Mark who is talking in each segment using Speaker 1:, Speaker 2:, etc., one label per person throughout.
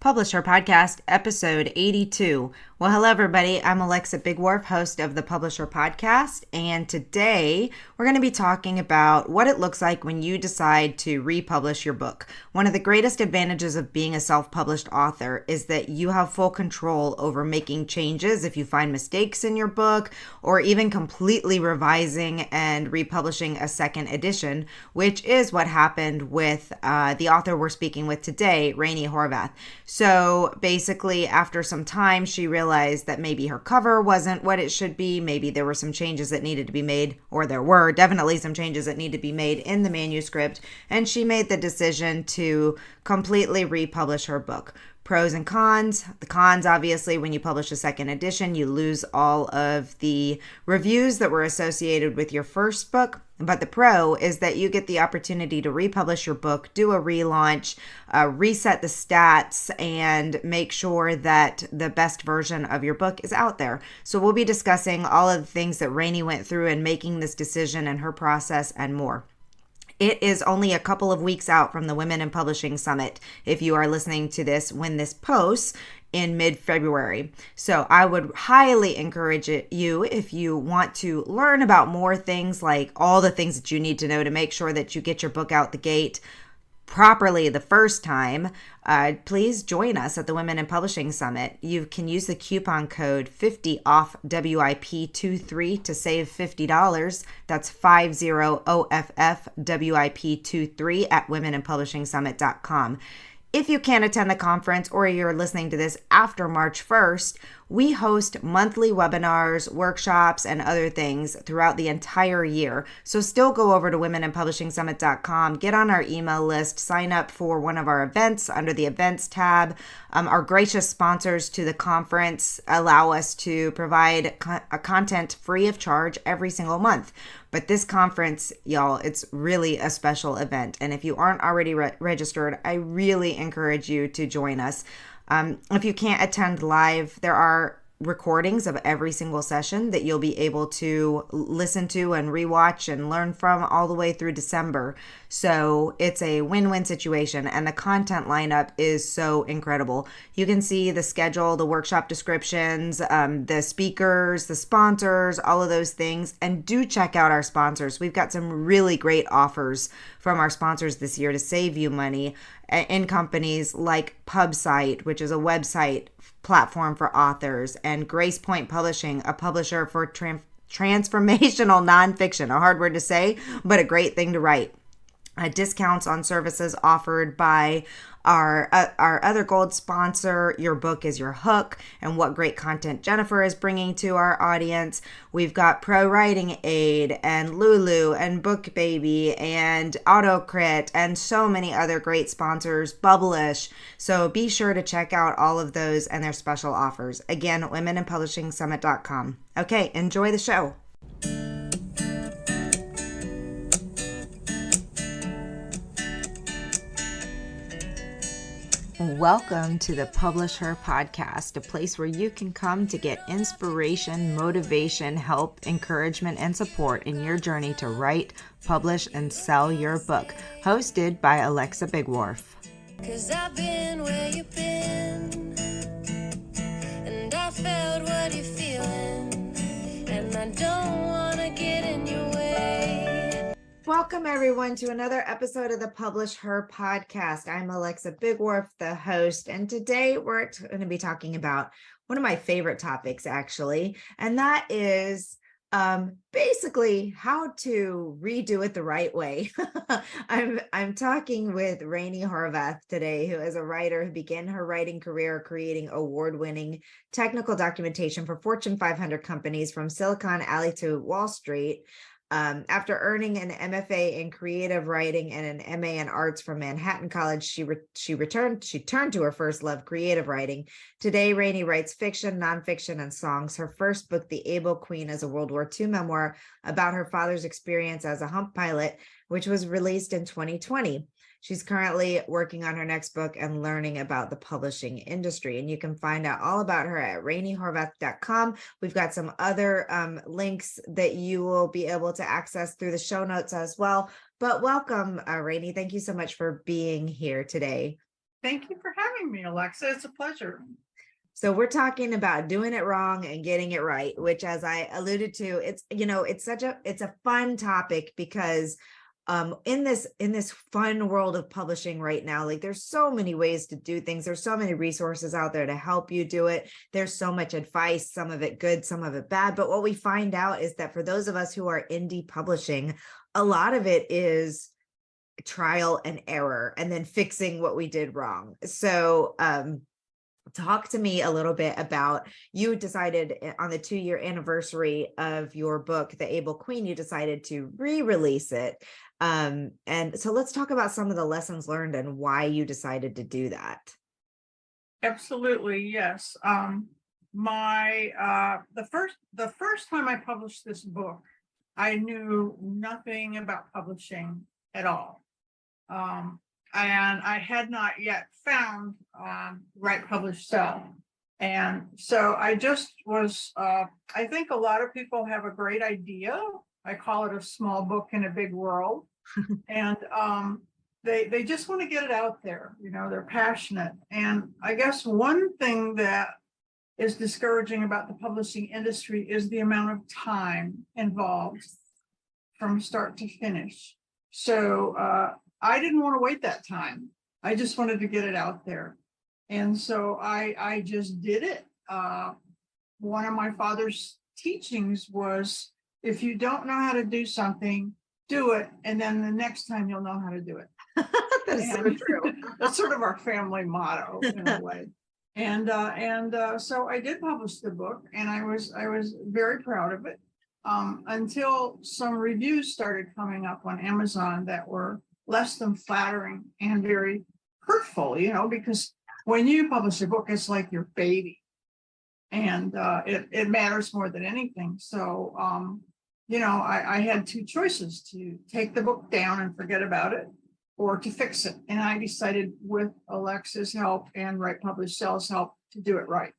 Speaker 1: Publish Her Podcast, episode 82. Well, hello, everybody. I'm Alexa Bigwarf, host of the Publish Her Podcast, and today we're going to be talking about what it looks like when you decide to republish your book. One of the greatest advantages of being a self-published author is that you have full control over making changes if you find mistakes in your book, or even completely revising and republishing a second edition, which is what happened with the author we're speaking with today, Rainy Horvath. So basically, after some time, she realized that maybe her cover wasn't what it should be. Maybe there were some changes that needed to be made, or there were definitely some changes that need to be made in the manuscript. And she made the decision to completely republish her book. Pros and cons. The cons, obviously, when you publish a second edition, you lose all of the reviews that were associated with your first book. But the pro is that you get the opportunity to republish your book, do a relaunch, reset the stats, and make sure that the best version of your book is out there. So we'll be discussing all of the things that Rainy went through in making this decision and her process and more. It is only a couple of weeks out from the Women in Publishing Summit if you are listening to this when this posts in mid-February. So I would highly encourage you, if you want to learn about more things, like all the things that you need to know to make sure that you get your book out the gate properly the first time, please join us at the Women in Publishing Summit. You can use the coupon code 50OFF WIP23 to save $50. That's 50OFF WIP23 at womeninpublishingsummit.com. If you can't attend the conference, or you're listening to this after March 1st, we host monthly webinars, workshops, and other things throughout the entire year. So still go over to womeninpublishingsummit.com, get on our email list, sign up for one of our events under the events tab. Our gracious sponsors to the conference allow us to provide content free of charge every single month. But this conference, y'all, it's really a special event. And if you aren't already registered, I really encourage you to join us. If you can't attend live, there are recordings of every single session that you'll be able to listen to and rewatch and learn from all the way through December. So it's a win-win situation, and the content lineup is so incredible. You can see the schedule, the workshop descriptions, the speakers, the sponsors, all of those things. And do check out our sponsors. We've got some really great offers from our sponsors this year to save you money in companies like PubSite, which is a website platform for authors, and Grace Point Publishing, a publisher for transformational nonfiction, a hard word to say, but a great thing to write. Discounts on services offered by our other gold sponsor, Your Book is Your Hook, and what great content Jennifer is bringing to our audience. We've got Pro Writing Aid and Lulu and Book Baby and AutoCrit and so many other great sponsors, Bubblish. So be sure to check out all of those and their special offers. Again, womeninpublishingsummit.com. Okay, enjoy the show. Welcome to the Publish Her Podcast, a place where you can come to get inspiration, motivation, help, encouragement, and support in your journey to write, publish, and sell your book. Hosted by Alexa Bigwarf. 'Cause I've been where you've been, and I felt what you're feeling, and I don't want to get in your way. Welcome, everyone, to another episode of the Publish Her Podcast. I'm Alexa Bigwarf, the host, and today we're going to be talking about one of my favorite topics, actually, and that is basically how to redo it the right way. I'm talking with Rainy Horvath today, who is a writer who began her writing career creating award-winning technical documentation for Fortune 500 companies from Silicon Alley to Wall Street. After earning an MFA in creative writing and an MA in arts from Manhattan College, she turned to her first love, creative writing. Today, Rainy writes fiction, nonfiction, and songs. Her first book, The Able Queen, is a World War II memoir about her father's experience as a hump pilot, which was released in 2020. She's currently working on her next book and learning about the publishing industry. And you can find out all about her at rainyhorvath.com. We've got some other links that you will be able to access through the show notes as well. But welcome, Rainy. Thank you so much for being here today.
Speaker 2: Thank you for having me, Alexa. It's a pleasure.
Speaker 1: So we're talking about doing it wrong and getting it right, which, as I alluded to, it's a fun topic because in this fun world of publishing right now, like there's so many ways to do things. There's so many resources out there to help you do it. There's so much advice, some of it good, some of it bad. But what we find out is that for those of us who are indie publishing, a lot of it is trial and error and then fixing what we did wrong. So talk to me a little bit about, you decided on the 2-year anniversary of your book, The Able Queen, you decided to re-release it. And so let's talk about some of the lessons learned and why you decided to do that.
Speaker 2: Absolutely, yes. The first time I published this book, I knew nothing about publishing at all. And I had not yet found Write, Publish, Sell. And so I just was, I think a lot of people have a great idea. I call it a small book in a big world. And they just want to get it out there. You know, they're passionate. And I guess one thing that is discouraging about the publishing industry is the amount of time involved from start to finish. So I didn't want to wait that time. I just wanted to get it out there. And so I just did it. One of my father's teachings was, if you don't know how to do something, do it. And then the next time you'll know how to do it.
Speaker 1: That is so true.
Speaker 2: That's sort of our family motto in a way. And so I did publish the book, and I was very proud of it until some reviews started coming up on Amazon that were less than flattering and very hurtful, you know, because when you publish a book, it's like your baby, and it matters more than anything. So, you know, I had two choices: to take the book down and forget about it, or to fix it. And I decided, with Alexa's help and Write, Publish, Sell's help, to do it right.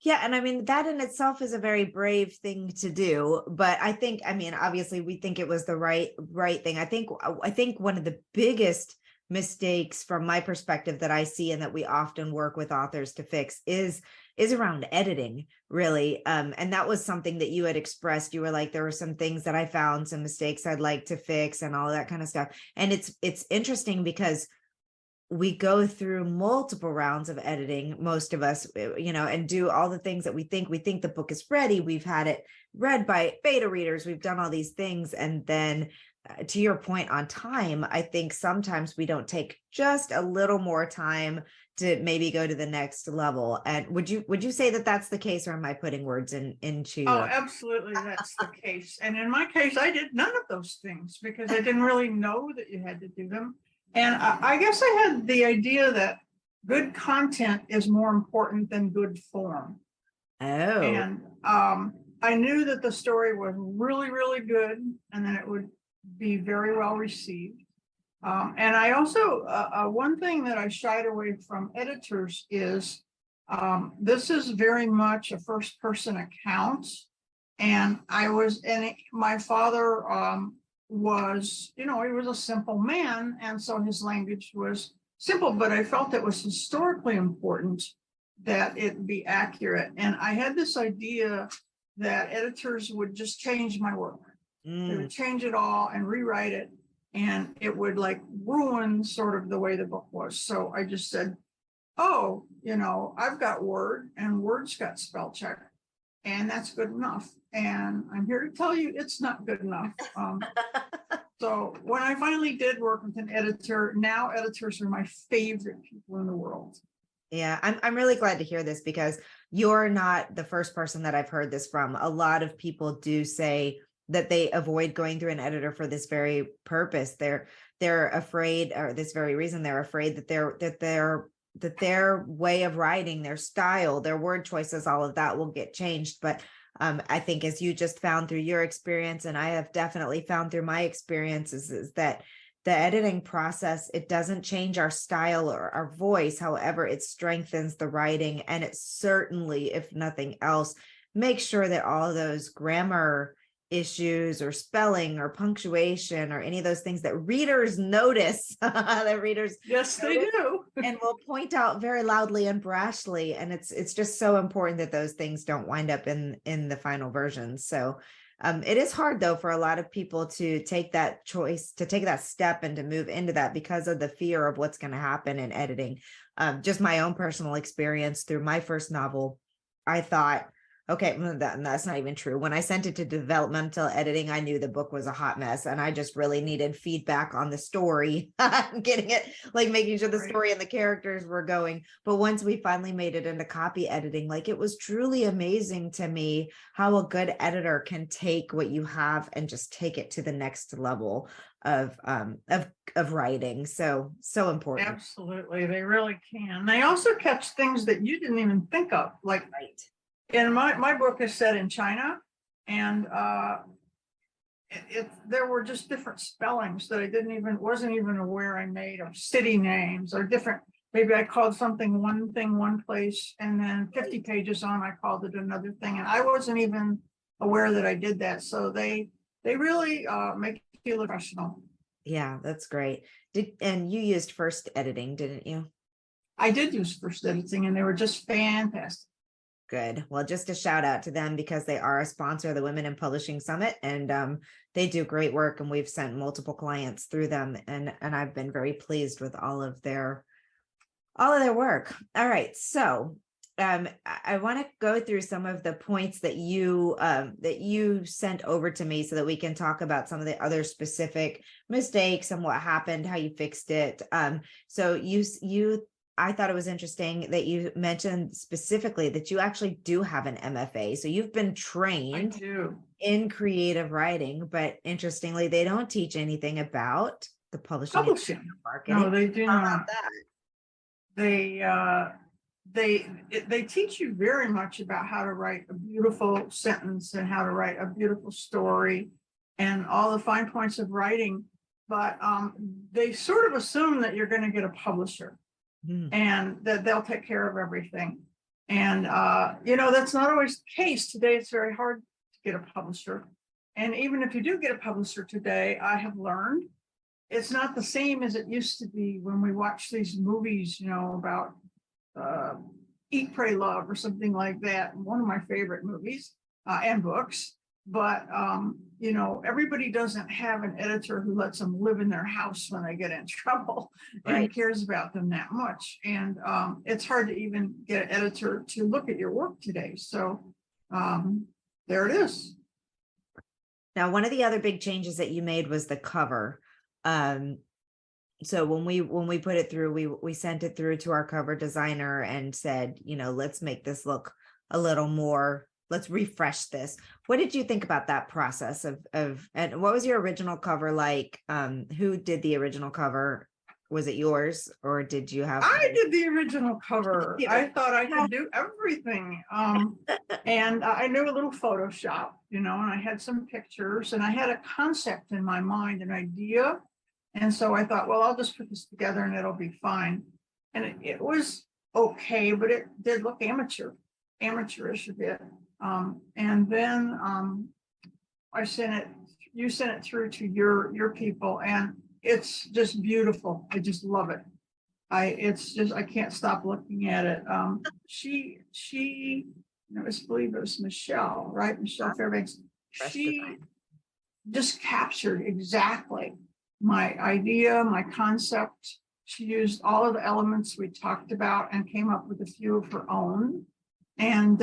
Speaker 1: Yeah. And I mean, that in itself is a very brave thing to do. But I think, I mean, obviously we think it was the right thing. I think one of the biggest mistakes from my perspective that I see, and that we often work with authors to fix, is around editing, really. And that was something that you had expressed. You were like, there were some things that I found, some mistakes I'd like to fix and all that kind of stuff. And it's interesting because we go through multiple rounds of editing, most of us, you know, and do all the things that we think the book is ready. We've had it read by beta readers. We've done all these things. And then to your point on time, I think sometimes we don't take just a little more time to maybe go to the next level. And would you say that that's the case, or am I putting words into?
Speaker 2: Oh, absolutely, that's the case. And in my case, I did none of those things because I didn't really know that you had to do them. And I guess I had the idea that good content is more important than good form.
Speaker 1: Oh.
Speaker 2: And I knew that the story was really, really good, and then it would be very well received. And I also, one thing that I shied away from editors is, this is very much a first person account. And my father was, you know, he was a simple man. And so his language was simple, but I felt it was historically important that it be accurate. And I had this idea that editors would just change my work. They would change it all and rewrite it, and it would like ruin sort of the way the book was. So I just said, oh, you know, I've got Word, and Word's got spell check, and that's good enough. And I'm here to tell you it's not good enough. So when I finally did work with an editor, now editors are my favorite people in the world.
Speaker 1: Yeah, I'm really glad to hear this, because you're not the first person that I've heard this from. A lot of people do say that they avoid going through an editor for this very purpose. They're afraid, or this very reason, they're afraid that their way of writing, their style, their word choices, all of that will get changed. But I think, as you just found through your experience, and I have definitely found through my experiences, is that the editing process, it doesn't change our style or our voice. However, it strengthens the writing, and it certainly, if nothing else, makes sure that all those grammar issues or spelling or punctuation or any of those things that readers notice,
Speaker 2: Yes, they do.
Speaker 1: and we'll point out very loudly and brashly, and it's just so important that those things don't wind up in the final version. So it is hard though for a lot of people to take that choice, to take that step and to move into that because of the fear of what's going to happen in editing. Just my own personal experience through my first novel, I thought, okay, that's not even true. When I sent it to developmental editing, I knew the book was a hot mess and I just really needed feedback on the story, getting it, like making sure the story and the characters were going. But once we finally made it into copy editing, like it was truly amazing to me how a good editor can take what you have and just take it to the next level of writing. So important.
Speaker 2: Absolutely, they really can. They also catch things that you didn't even think of, like
Speaker 1: Right.
Speaker 2: And my book is set in China, and there were just different spellings that I wasn't even aware I made, of city names or different. Maybe I called something one thing one place, and then 50 pages on, I called it another thing, and I wasn't even aware that I did that. So they really make you look professional.
Speaker 1: Yeah, that's great. And you used first editing, didn't you?
Speaker 2: I did use first editing, and they were just fantastic.
Speaker 1: Good. Well, just a shout out to them because they are a sponsor of the Women in Publishing Summit, and they do great work, and we've sent multiple clients through them, and I've been very pleased with all of their work. All right, so I want to go through some of the points that you sent over to me so that we can talk about some of the other specific mistakes and what happened, how you fixed it. So I thought it was interesting that you mentioned specifically that you actually do have an MFA. So you've been trained in creative writing, but interestingly, they don't teach anything about the publishing and marketing.
Speaker 2: No, they do
Speaker 1: How
Speaker 2: not.
Speaker 1: about
Speaker 2: that? They teach you very much about how to write a beautiful sentence and how to write a beautiful story and all the fine points of writing. But they sort of assume that you're going to get a publisher. And that they'll take care of everything. And, that's not always the case. Today, it's very hard to get a publisher. And even if you do get a publisher today, I have learned it's not the same as it used to be when we watch these movies, about Eat, Pray, Love or something like that. One of my favorite movies and books. But, everybody doesn't have an editor who lets them live in their house when they get in trouble and cares about them that much. And it's hard to even get an editor to look at your work today. So there it is.
Speaker 1: Now, one of the other big changes that you made was the cover. So when we put it through, we sent it through to our cover designer and said, let's make this look a little more, let's refresh this. What did you think about that process and what was your original cover like? Who did the original cover? Was it yours or did you have?
Speaker 2: I did the original cover. I thought I could do everything. And I knew a little Photoshop, and I had some pictures and I had a concept in my mind, an idea. And so I thought, well, I'll just put this together and it'll be fine. And it was okay, but it did look amateurish a bit. And then you sent it through to your people, and it's just beautiful. I just love it. I can't stop looking at it. I believe it was Michelle, right? Michelle Fairbanks. She just captured exactly my idea, my concept. She used all of the elements we talked about and came up with a few of her own. And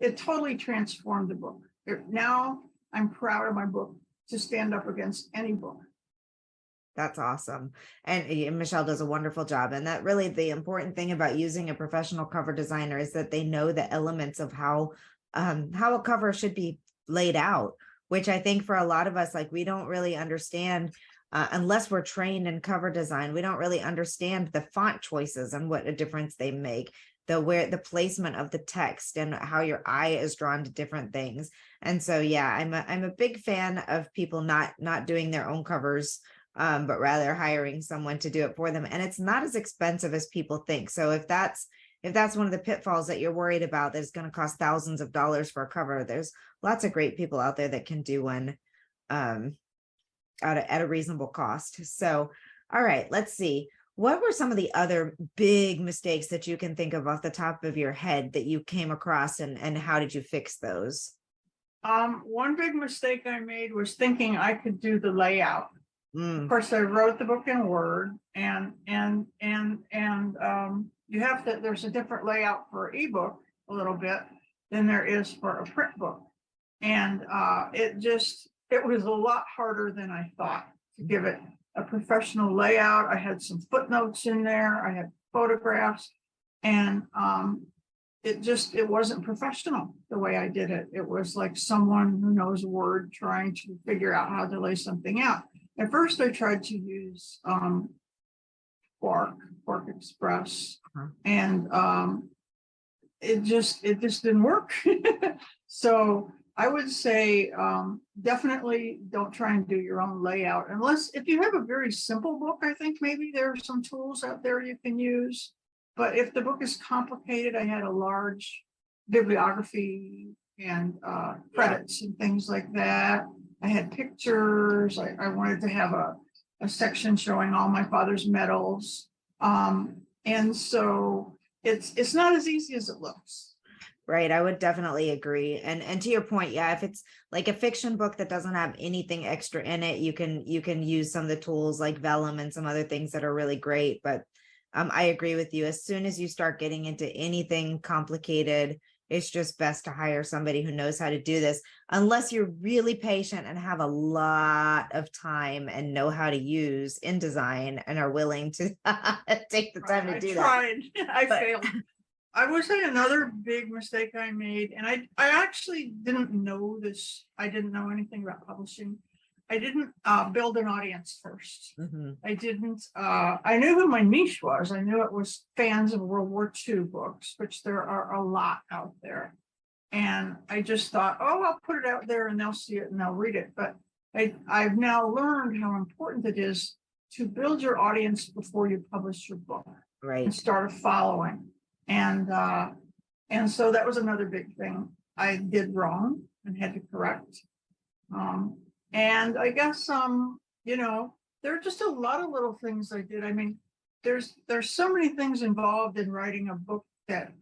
Speaker 2: it totally transformed the book. Now I'm proud of my book to stand up against any book.
Speaker 1: That's awesome. And Michelle does a wonderful job. And that really the important thing about using a professional cover designer is that they know the elements of how a cover should be laid out, which I think for a lot of us, like we don't really understand unless we're trained in cover design, we don't really understand the font choices and what a difference they make. The placement of the text and how your eye is drawn to different things. And so, yeah, I'm a big fan of people not doing their own covers, but rather hiring someone to do it for them. And it's not as expensive as people think. So if that's one of the pitfalls that you're worried about, that's going to cost thousands of dollars for a cover, there's lots of great people out there that can do one at a reasonable cost. So, all right, let's see. What were some of the other big mistakes that you can think of off the top of your head that you came across, and how did you fix those?
Speaker 2: One big mistake I made was thinking I could do the layout. Of
Speaker 1: Mm,
Speaker 2: course, I wrote the book in Word, you have to, there's a different layout for ebook a little bit than there is for a print book. And it was a lot harder than I thought to give it a professional layout. I had some footnotes in there, I had photographs, and it wasn't professional the way I did it. It was like someone who knows Word trying to figure out how to lay something out. At first, I tried to use Quark Express,
Speaker 1: uh-huh.
Speaker 2: and it just didn't work. So I would say definitely don't try and do your own layout unless if you have a very simple book. I think maybe there are some tools out there you can use. But if the book is complicated, I had a large bibliography and credits and things like that. I had pictures. I wanted to have a section showing all my father's medals. And so it's not as easy as it looks.
Speaker 1: Right, I would definitely agree. And to your point, yeah, if it's like a fiction book that doesn't have anything extra in it, you can use some of the tools like Vellum and some other things that are really great. But I agree with you. As soon as you start getting into anything complicated, it's just best to hire somebody who knows how to do this, unless you're really patient and have a lot of time and know how to use InDesign and are willing to take the time to
Speaker 2: I
Speaker 1: do that.
Speaker 2: tried, I
Speaker 1: But
Speaker 2: failed. I would say another big mistake I made, and I actually didn't know this. I didn't know anything about publishing. I didn't build an audience first.
Speaker 1: Mhm.
Speaker 2: I didn't, I knew who my niche was. I knew it was fans of World War II books, which there are a lot out there. And I just thought, oh, I'll put it out there and they'll see it and they'll read it. But I've now learned how important it is to build your audience before you publish your book and
Speaker 1: Right.
Speaker 2: start a following. And so that was another big thing I did wrong and had to correct. And I guess there are just a lot of little things I did. I mean, there's so many things involved in writing a book that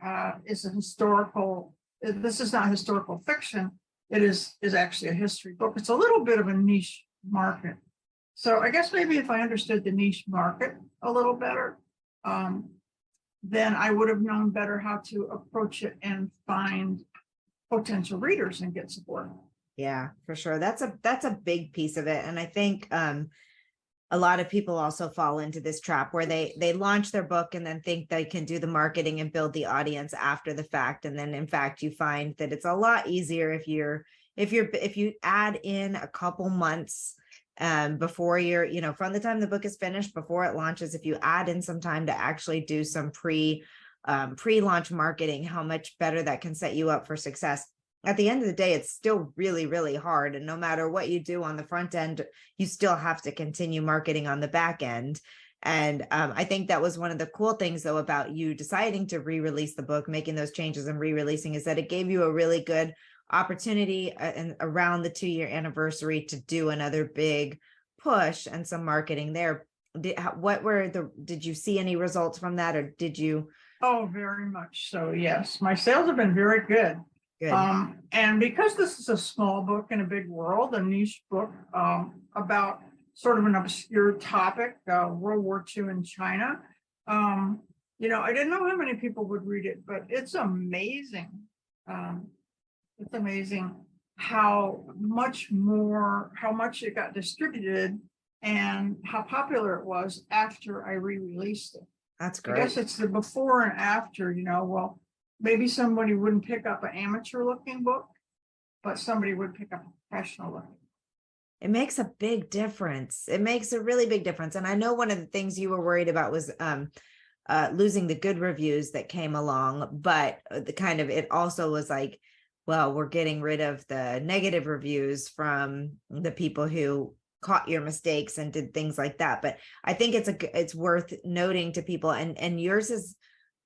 Speaker 2: is a historical. This is not historical fiction. It is actually a history book. It's a little bit of a niche market. So I guess maybe if I understood the niche market a little better, then I would have known better how to approach it and find potential readers and get support.
Speaker 1: Yeah, for sure. That's a big piece of it. And I think a lot of people also fall into this trap where they launch their book and then think they can do the marketing and build the audience after the fact. And then in fact, you find that it's a lot easier if you add in a couple months before you're, from the time the book is finished, before it launches, if you add in some time to actually do some pre-launch marketing, how much better that can set you up for success. At the end of the day, it's still really, really hard. And no matter what you do on the front end, you still have to continue marketing on the back end. And I think that was one of the cool things, though, about you deciding to re-release the book, making those changes and re-releasing, is that it gave you a really good opportunity and around the 2-year anniversary to do another big push and some marketing there. Did you see any results from that, or did you?
Speaker 2: Oh, very much so. Yes, my sales have been very good.
Speaker 1: Good.
Speaker 2: And because this is a small book in a big world, a niche book about sort of an obscure topic, World War II in China, I didn't know how many people would read it, but it's amazing. It's amazing how much it got distributed and how popular it was after I re-released it.
Speaker 1: That's
Speaker 2: I
Speaker 1: great.
Speaker 2: guess it's the before and after, well, maybe somebody wouldn't pick up an amateur looking book, but somebody would pick up a professional looking.
Speaker 1: It makes a big difference. It makes a really big difference. And I know one of the things you were worried about was losing the good reviews that came along, but it also was like, well, we're getting rid of the negative reviews from the people who caught your mistakes and did things like that. But I think it's worth noting to people, and yours is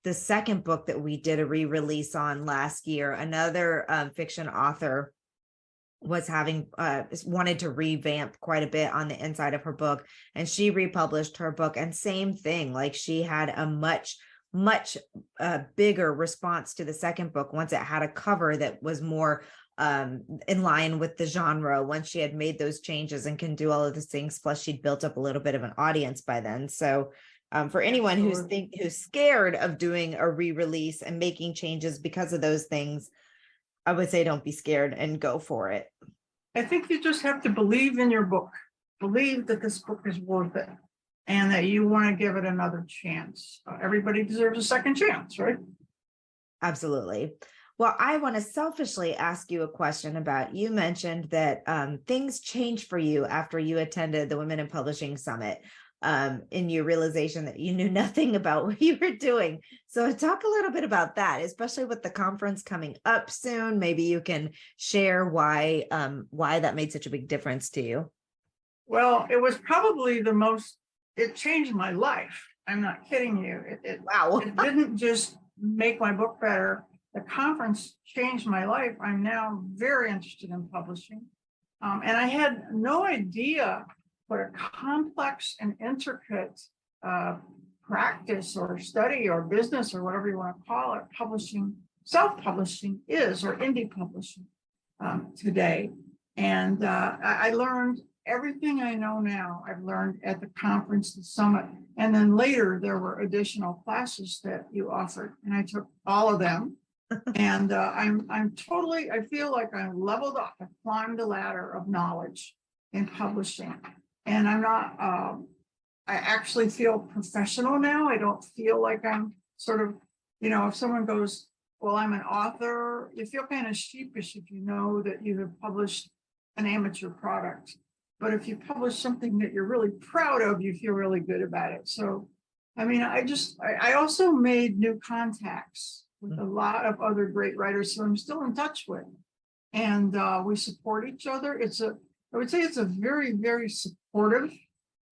Speaker 1: the second book that we did a re-release on last year. Another fiction author was having wanted to revamp quite a bit on the inside of her book, and she republished her book, and same thing, like she had a much bigger response to the second book once it had a cover that was more in line with the genre, once she had made those changes and can do all of those things. Plus she'd built up a little bit of an audience by then. So for anyone who's scared of doing a re-release and making changes because of those things, I would say don't be scared and go for it.
Speaker 2: I think you just have to believe in your book, believe that this book is worth it, and that you want to give it another chance. Everybody deserves a second chance, right?
Speaker 1: Absolutely. Well, I want to selfishly ask you a question about, you mentioned that things changed for you after you attended the Women in Publishing Summit, in your realization that you knew nothing about what you were doing. So talk a little bit about that, especially with the conference coming up soon. Maybe you can share why that made such a big difference to you.
Speaker 2: Well, it was probably it changed my life. I'm not kidding you.
Speaker 1: Wow.
Speaker 2: It didn't just make my book better. The conference changed my life. I'm now very interested in publishing. And I had no idea what a complex and intricate practice or study or business or whatever you want to call it, self-publishing is, or indie publishing today. And I learned everything I know now. I've learned at the conference, the summit, and then later there were additional classes that you offered, and I took all of them. And I feel like I'm leveled up. I've climbed the ladder of knowledge in publishing. And I'm not, I actually feel professional now. I don't feel like I'm sort of, if someone goes, well, I'm an author, you feel kind of sheepish if you know that you have published an amateur product. But if you publish something that you're really proud of, you feel really good about it. So, I mean, I also made new contacts with a lot of other great writers who I'm still in touch with. And we support each other. I would say it's a very, very supportive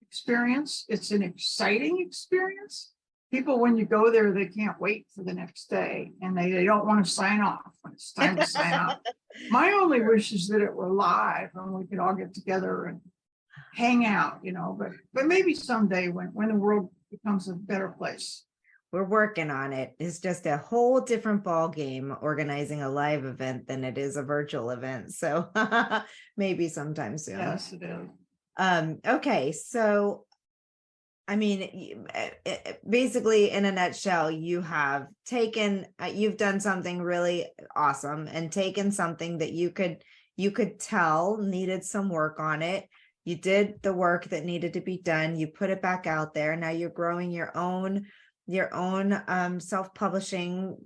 Speaker 2: experience. It's an exciting experience. People, when you go there, they can't wait for the next day, and they don't want to sign off when it's time to sign off. My only wish is that it were live and we could all get together and hang out, but maybe someday when the world becomes a better place.
Speaker 1: We're working on it. It's just a whole different ball game organizing a live event than it is a virtual event. So maybe sometime soon.
Speaker 2: Yes, it is.
Speaker 1: Okay, so I mean, basically, in a nutshell, you've done something really awesome and taken something that you could tell needed some work on it. You did the work that needed to be done. You put it back out there. Now you're growing your own self-publishing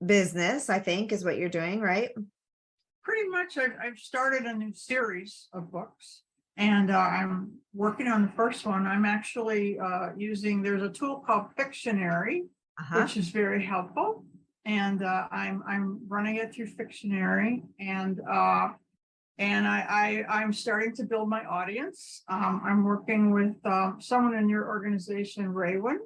Speaker 1: business, I think, is what you're doing, right?
Speaker 2: Pretty much. I've started a new series of books, and I'm working on the first one. I'm actually there's a tool called Fictionary, which is very helpful, and I'm running it through Fictionary, and I'm starting to build my audience. I'm working with someone in your organization, Raywin,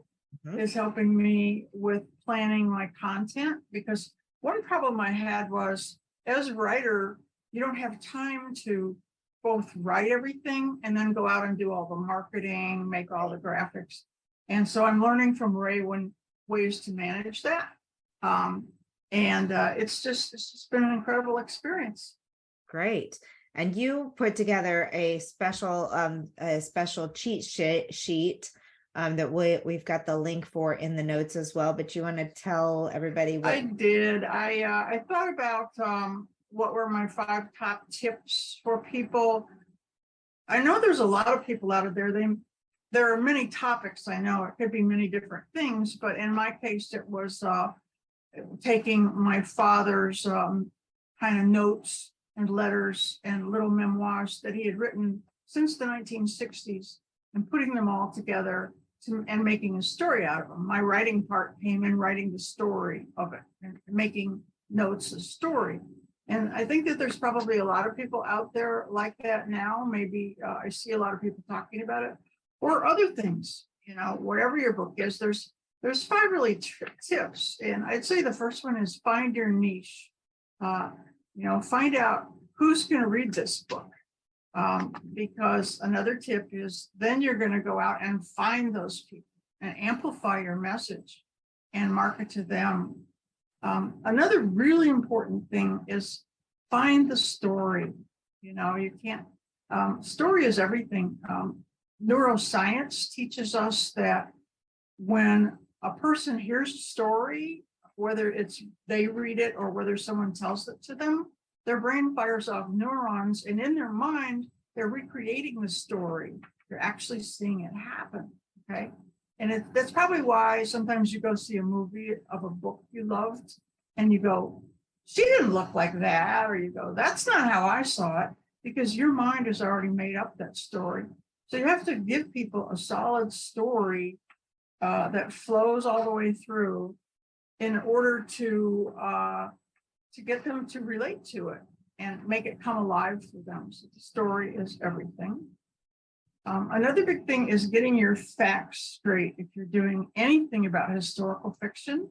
Speaker 2: is helping me with planning my content, because one problem I had was, as a writer, you don't have time to both write everything and then go out and do all the marketing, make all the graphics. And so I'm learning from Raywin ways to manage that. It's just been an incredible experience.
Speaker 1: Great. And you put together a special cheat sheet that we've got the link for in the notes as well. But you want to tell everybody what?
Speaker 2: I did. I thought about what were my 5 top tips for people. I know there's a lot of people out there. There are many topics. I know it could be many different things, but in my case, it was taking my father's kind of notes and letters and little memoirs that he had written since the 1960s and putting them all together and making a story out of them. My writing part came in writing the story of it and making notes a story. And I think that there's probably a lot of people out there like that now. Maybe I see a lot of people talking about it, or other things, wherever your book is, there's 5 really tips. And I'd say the first one is find your niche. find out who's going to read this book. Because another tip is then you're going to go out and find those people and amplify your message and market to them. Another really important thing is find the story. You can't, story is everything. Neuroscience teaches us that when a person hears a story, whether it's they read it or whether someone tells it to them, their brain fires off neurons, and in their mind, they're recreating the story. They're actually seeing it happen, okay? And that's probably why sometimes you go see a movie of a book you loved, and you go, she didn't look like that, or you go, that's not how I saw it, because your mind has already made up that story. So you have to give people a solid story that flows all the way through in order to get them to relate to it and make it come alive for them. So the story is everything. Another big thing is getting your facts straight. If you're doing anything about historical fiction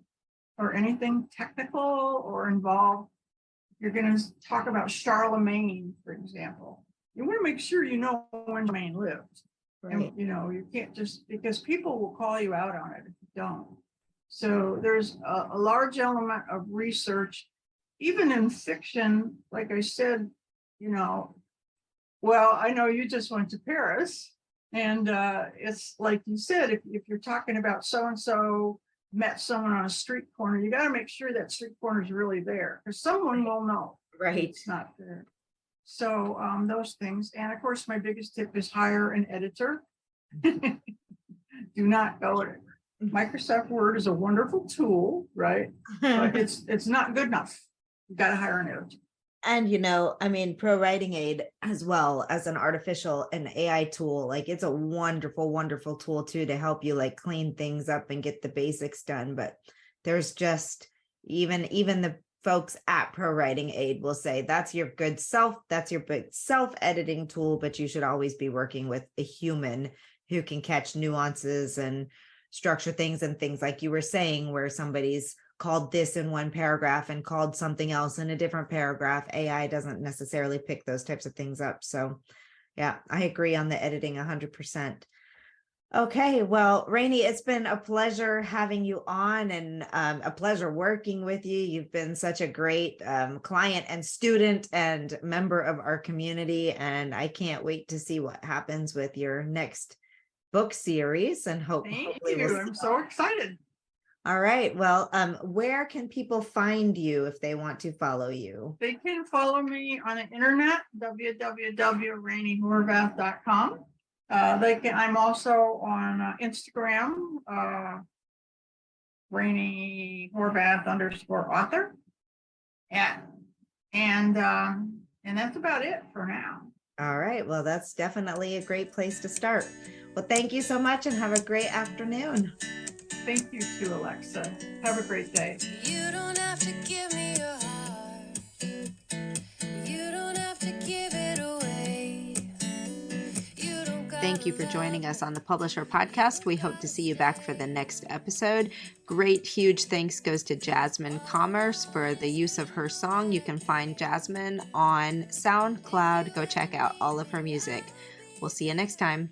Speaker 2: or anything technical or involved, you're going to talk about Charlemagne, for example. You want to make sure you know when Charlemagne lived. Right. And, you can't just, because people will call you out on it if you don't. So there's a large element of research, even in fiction. Like I said, well, I know you just went to Paris, and it's like you said, if you're talking about so-and-so met someone on a street corner, you got to make sure that street corner is really there, because someone will know it's not there. So those things. And of course, my biggest tip is hire an editor. Do not go it. Microsoft Word is a wonderful tool, right? But it's not good enough. You got to hire an editor.
Speaker 1: And Pro Writing Aid, as well as an artificial and AI tool, like it's a wonderful, wonderful tool too, to help you like clean things up and get the basics done. But there's just even the folks at Pro Writing Aid will say that's your good self-editing tool, but you should always be working with a human who can catch nuances and structure things, and things like you were saying, where somebody's called this in one paragraph and called something else in a different paragraph. AI doesn't necessarily pick those types of things up. So yeah, I agree on the editing 100%. Okay, well, Rainy, it's been a pleasure having you on, and a pleasure working with you. You've been such a great client and student and member of our community, and I can't wait to see what happens with your next book series. And hopefully
Speaker 2: I'm so excited.
Speaker 1: All right. Well, where can people find you if they want to follow you?
Speaker 2: They can follow me on the internet, www.rainyhorvath.com. I'm also on Instagram, Rainy Horvath _author. And that's about it for now.
Speaker 1: All right. Well, that's definitely a great place to start. Well, thank you so much, and have a great afternoon.
Speaker 2: Thank you too, Alexa. Have a great day.
Speaker 3: You don't have to give me your heart. You don't have to give it away.
Speaker 1: Thank you for joining us on the Publisher Podcast. We hope to see you back for the next episode. Great, huge thanks goes to Jasmine Commerce for the use of her song. You can find Jasmine on SoundCloud. Go check out all of her music. We'll see you next time.